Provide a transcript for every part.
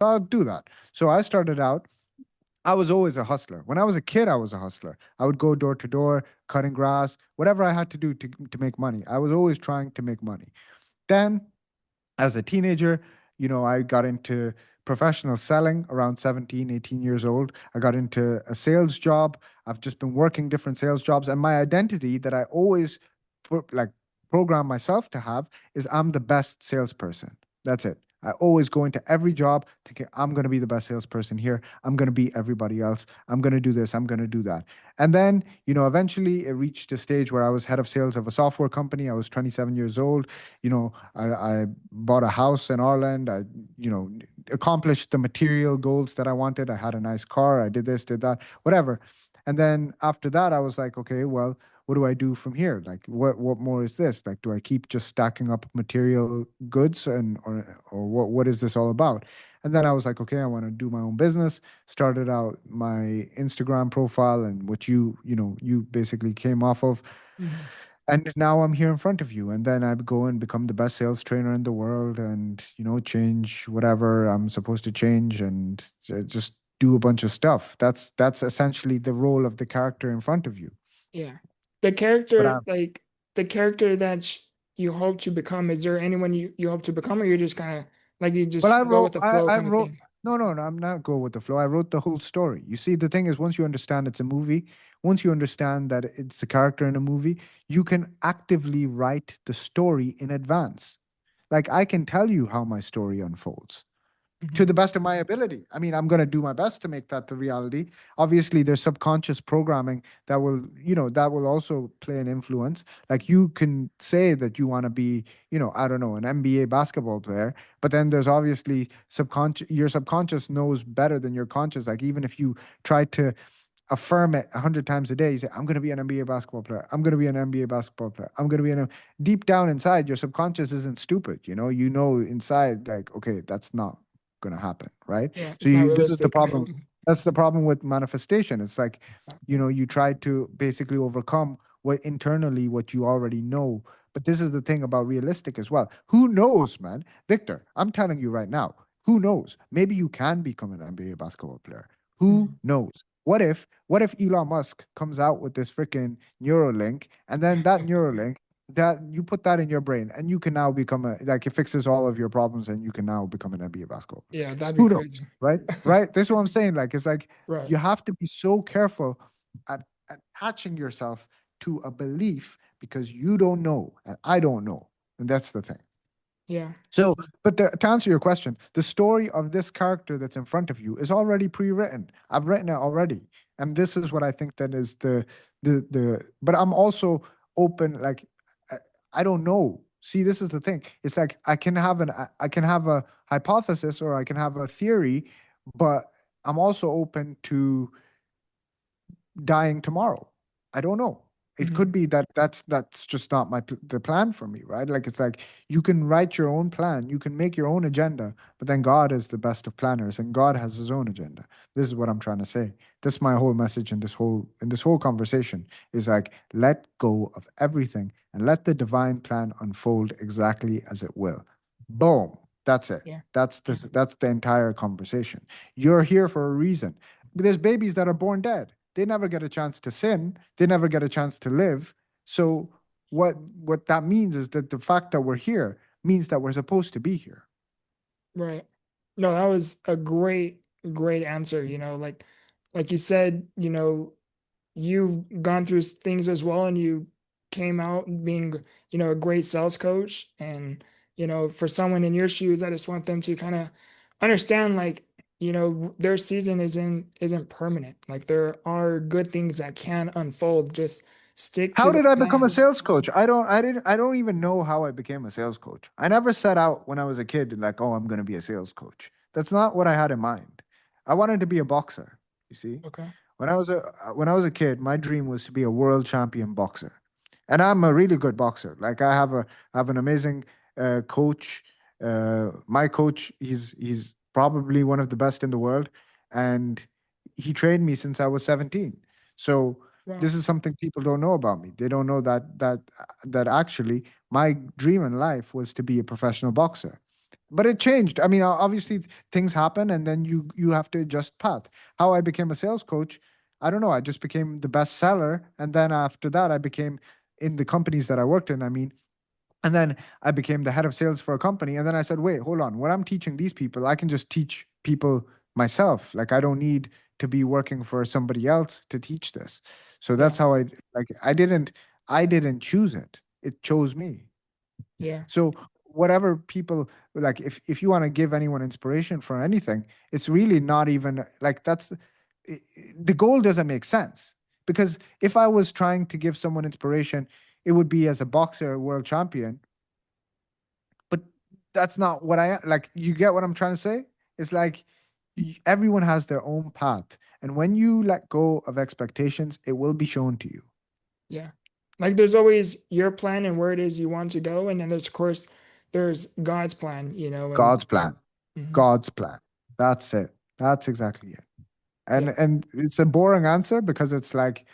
I'll do that. So I started out, I was always a hustler. When I was a kid, I was a hustler. I would go door to door, cutting grass, whatever I had to do to make money. I was always trying to make money. Then, as a teenager, I got into professional selling around 17, 18 years old. I got into a sales job. I've just been working different sales jobs. And my identity that I always like program myself to have is I'm the best salesperson. That's it. I always go into every job thinking I'm going to be the best salesperson here. I'm going to beat everybody else. I'm going to do this. I'm going to do that. And then, eventually it reached a stage where I was head of sales of a software company. I was 27 years old. I bought a house in Ireland. I, accomplished the material goals that I wanted. I had a nice car. I did this, did that, whatever. And then after that, I was like, okay, well, what do I do from here? Like, what more is this? Like, do I keep just stacking up material goods, or what is this all about? And then I was like, okay, I want to do my own business. Started out my Instagram profile and what you basically came off of. Mhm. And now I'm here in front of you. And then I go and become the best sales trainer in the world and, change whatever I'm supposed to change and just do a bunch of stuff. That's essentially the role of the character in front of you. Yeah. The But character, I'm like the character that you hope to become, is there anyone you hope to become, or you're just kind of like you Well, just go with the flow I kind of wrote, thing? no, no, no, I'm not go with the flow. I wrote the whole story. You see, the thing is, once you understand it's a movie, once you understand that it's a character in a movie, you can actively write the story in advance. Like, I can tell you how my story unfolds to Mhm. the best of my ability. I mean, I'm going to do my best to make that the reality. Obviously, there's subconscious programming that will also play an influence. Like, you can say that you want to be, I don't know, an NBA basketball player, but then there's obviously subconscious, your subconscious knows better than your conscious. Like, even if you try to affirm it 100 times a day, you say, I'm going to be an NBA basketball player. I'm going to be an NBA basketball player. I'm going to be deep down inside, your subconscious isn't stupid. You know inside, like, okay, that's not going to happen, right? Yeah, So it's not this is the realistic. problem. That's the problem with manifestation. It's like, you try to basically overcome what you already know. But this is the thing about realistic as well. Who knows, man? Victor, I'm telling you right now, who knows? Maybe you can become an NBA basketball player. Who Mhm. knows? What if Elon Musk comes out with this freaking Neuralink, and then that Neuralink, that you put that in your brain and you can now become like, it fixes all of your problems and you can now become an NBA basketball player. Yeah, that'd be Who knows, crazy. right? Right? This is what I'm saying. Like, it's like Right. you have to be so careful at attaching yourself to a belief because you don't know and I don't know. And that's the thing. Yeah. So, but to answer your question, the story of this character that's in front of you is already pre-written. I've written it already, and this is what I think that is the. But I'm also open. Like, I, I don't know. See, this is the thing. It's like I can have a hypothesis or I can have a theory, but I'm also open to dying tomorrow. I don't know. It could Mhm. be that that's just not the plan for me, right? Like, it's like you can write your own plan, you can make your own agenda, but then God is the best of planners, and God has His own agenda. This is what I'm trying to say. This is my whole message in this whole conversation is like, let go of everything and let the divine plan unfold exactly as it will. Boom. That's it. Yeah. That's the entire conversation. You're here for a reason. There's babies that are born dead. They never get a chance to sin. They never get a chance to live. So what that means is that the fact that we're here means that we're supposed to be here. Right. No, that was a great answer. Like you said, you've gone through things as well, and you came out being, a great sales coach. And, for someone in your shoes, I just want them to kind of understand, like, their season isn't permanent. Like, there are good things that can unfold. Just stick to How the did I become a plan. sales coach? I don't even know how I became a sales coach. I never set out when I was a kid like, oh, I'm going to be a sales coach. That's not what I had in mind. I wanted to be a boxer, you see? Okay. When I was a kid, my dream was to be a world champion boxer. And I'm a really good boxer. Like, I have an amazing coach. My coach, he's probably one of the best in the world, and he trained me since I was 17. So Wow. this is something people don't know about me. They don't know that actually my dream in life was to be a professional boxer. but it changed. I mean, obviously things happen, and then you have to adjust path. How I became a sales coach, I don't know. I just became the best seller, and then after that, I became in the companies that I worked in. I mean, and then I became the head of sales for a company. And then I said, wait, hold on. What I'm teaching these people, I can just teach people myself. Like I don't need to be working for somebody else to teach this. So Yeah. that's how I didn't choose it. It chose me. Yeah. So whatever people like, if you want to give anyone inspiration for anything, it's really not even like the goal doesn't make sense. Because if I was trying to give someone inspiration, it would be as a boxer world champion, but that's not what I like. You get what I'm trying to say? It's like everyone has their own path. And when you let go of expectations, it will be shown to you. Yeah. Like there's always your plan and where it is you want to go. And then there's, of course, there's God's plan, and God's plan. Mhm. God's plan. That's it. That's exactly it. And Yeah. and it's a boring answer because it's like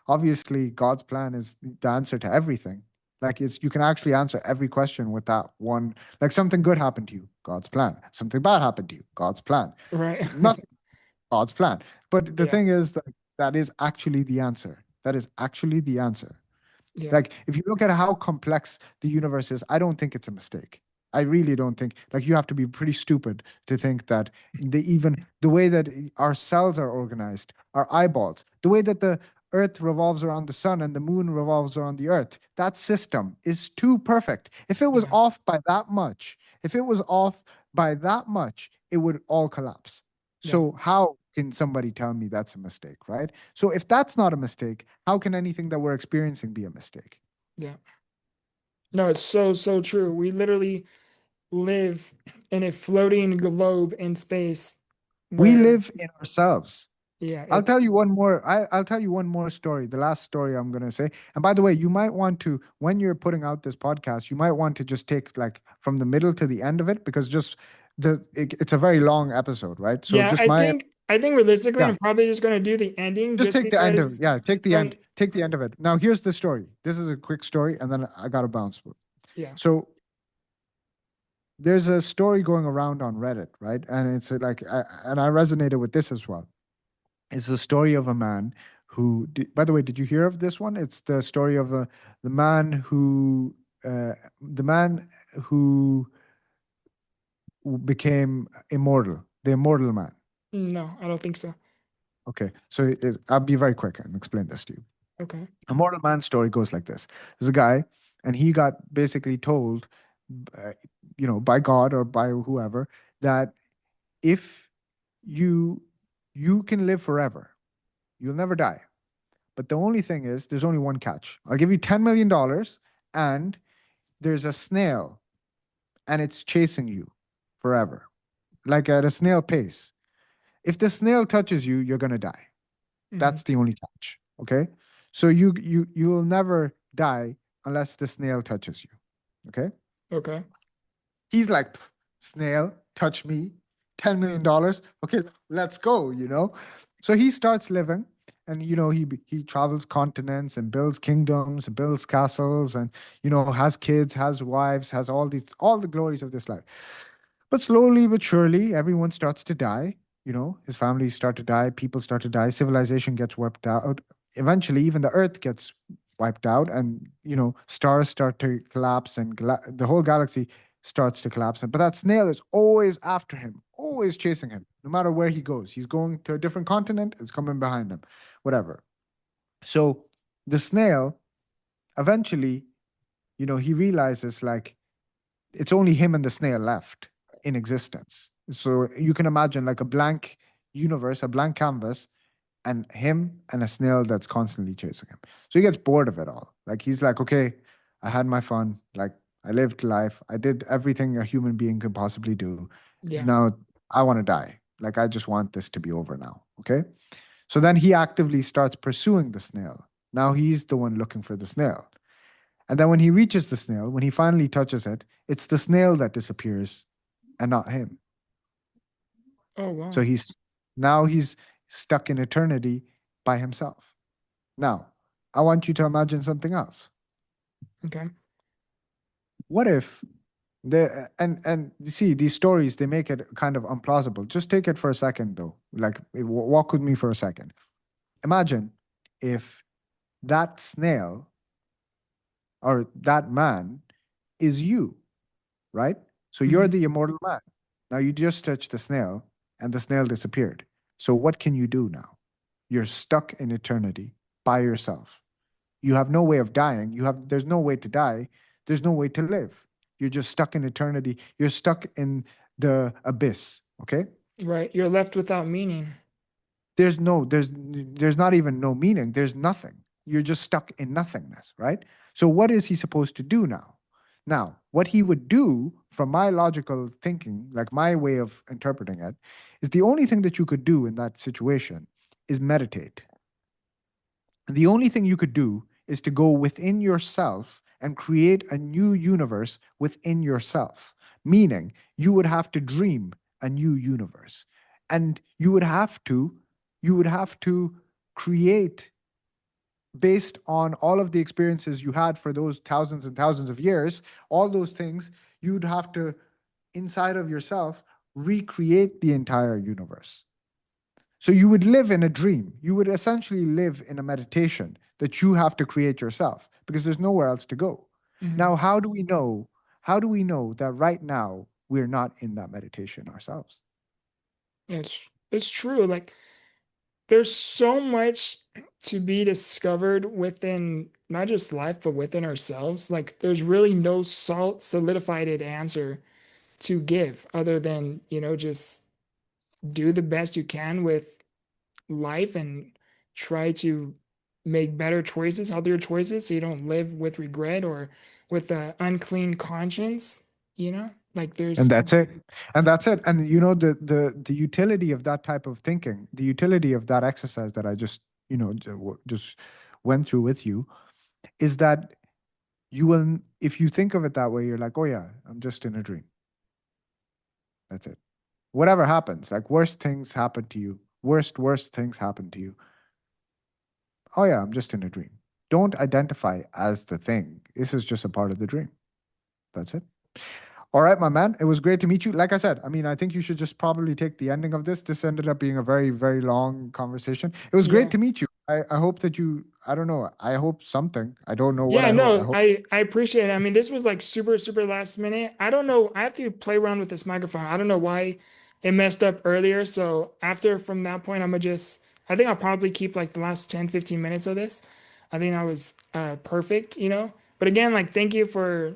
obviously God's plan is the answer to everything. Like it's you can actually answer every question with that one. Like something good happened to you, God's plan. Something bad happened to you, God's plan. Right. Nothing, God's plan. But the Yeah. thing is that that is actually the answer. That is actually the answer. Yeah. Like if you look at how complex the universe is, I don't think it's a mistake. I really don't think, like, you have to be pretty stupid to think that even the way that our cells are organized, our eyeballs, the way that the earth revolves around the sun and the moon revolves around the earth, that system is too perfect. If it was Yeah. off by that much, if it was off by that much, it would all collapse. Yeah. So how can somebody tell me that's a mistake, right? So if that's not a mistake, how can anything that we're experiencing be a mistake? Yeah. No, it's so, so true. We literally live in a floating globe in space We where, live in ourselves. yeah, I'll it's, tell you one more. I'll tell you one more story. The last story I'm gonna say. And by the way, you might want to, when you're putting out this podcast, you might want to just take like from the middle to the end of it because just it's a very long episode, right? So yeah, just my I think realistically, yeah, I'm probably just going to do the ending just just take the end of it. because Yeah, take the going, end. Take the end of it. Now here's the story. This is a quick story, and then I gotta bounce. yeah. So there's a story going around on Reddit, right? And it's like, and I resonated with this as well. It's the story of a man who, by the way, did you hear of this one? It's the story of the man who, the man who became immortal, the immortal man. No, I don't think so. Okay, so I'll be very quick and explain this to you. Okay. Immortal man story goes like this: there's a guy, and he got basically told, uh, by God or by whoever, that if you you can live forever, you'll never die. But the only thing is, there's only one catch. I'll give you $10 million, and there's a snail, and it's chasing you forever, like at a snail pace. If the snail touches you, you're gonna die. Hmm. That's the only catch. Okay, so you will never die unless the snail touches you. Okay, Okay. he's like, snail, touch me, $10 million. Okay, let's go. So he starts living, and he travels continents and builds kingdoms and builds castles, and has kids, has wives, has all the glories of this life. But slowly but surely, everyone starts to die. His family start to die, people start to die, civilization gets wiped out. Eventually, even the earth gets wiped out, and stars start to collapse, and the whole galaxy starts to collapse. But that snail is always after him, always chasing him, no matter where he goes. He's going to a different continent, it's coming behind him, whatever. So the snail eventually, he realizes, like, it's only him and the snail left in existence. So you can imagine like a blank universe, a blank canvas, and him and a snail that's constantly chasing him. So he gets bored of it all. Like he's like, okay, I had my fun. Like I lived life. I did everything a human being could possibly do. Yeah. Now I want to die. Like I just want this to be over now. Okay. So then he actively starts pursuing the snail. Now he's the one looking for the snail. And then when he reaches the snail, when he finally touches it, it's the snail that disappears and not him. Oh, So wow. he's stuck in eternity by himself. Now, I want you to imagine something else. Okay. What if And you see, these stories, they make it kind of implausible. Just take it for a second though. Like walk with me for a second. Imagine if that snail or that man is you, right? So you're Mhm. the immortal man. Now you just touched the snail and the snail disappeared. So what can you do now? You're stuck in eternity by yourself. You have no way of dying. There's no way to die. There's no way to live. You're just stuck in eternity. You're stuck in the abyss. Okay? Right. You're left without meaning. There's not even no meaning. There's nothing. You're just stuck in nothingness, right? So what is he supposed to do now? Now, what he would do from my logical thinking, like my way of interpreting it, is the only thing that you could do in that situation is meditate. The only thing you could do is to go within yourself and create a new universe within yourself, meaning you would have to dream a new universe. And you would have to create based on all of the experiences you had for those thousands and thousands of years, all those things, you'd have to inside of yourself recreate the entire universe. So you would live in a dream. You would essentially live in a meditation that you have to create yourself because there's nowhere else to go. Mhm. Now, how do we know? How do we know that right now we're not in that meditation ourselves? It's true. Like there's so much to be discovered within not just life, but within ourselves. Like there's really no solidified answer to give other than, just do the best you can with life and try to make better choices, healthier choices, so you don't live with regret or with an unclean conscience, Like And there's that's it. And that's it. And the utility of that type of thinking, the utility of that exercise that I just just went through with you, is that you will, if you think of it that way, you're like, oh yeah, I'm just in a dream. That's it. Whatever happens, like worst things happen to you, worst things happen to you. Oh yeah, I'm just in a dream. Don't identify as the thing. This is just a part of the dream. That's it. All right, my man. It was great to meet you. Like I said, I mean, I think you should just probably take the ending of this. This ended up being a very, very long conversation. It was great yeah. to meet you. I hope that I don't know, I hope something. I don't know what Yeah, I hope. I no, hope. I appreciate it. I mean, this was like super, super last minute. I don't know. I have to play around with this microphone. I don't know why it messed up earlier. So after from that point, I think I'll probably keep like the last 10, 15 minutes of this. I think that was perfect. But again, like thank you for,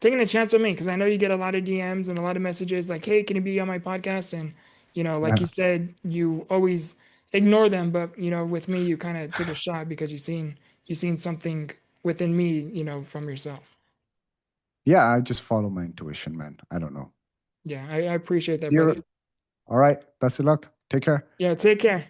taking a chance on me because I know you get a lot of DMs and a lot of messages like, hey, can you be on my podcast? And, like you said, you always ignore them, but with me, you kind of took a shot because you seen something within me, from yourself. Yeah, I just follow my intuition, man. I don't know. Yeah, I appreciate that, brother. Dear, all right. Best of luck. Take care. Yeah, take care.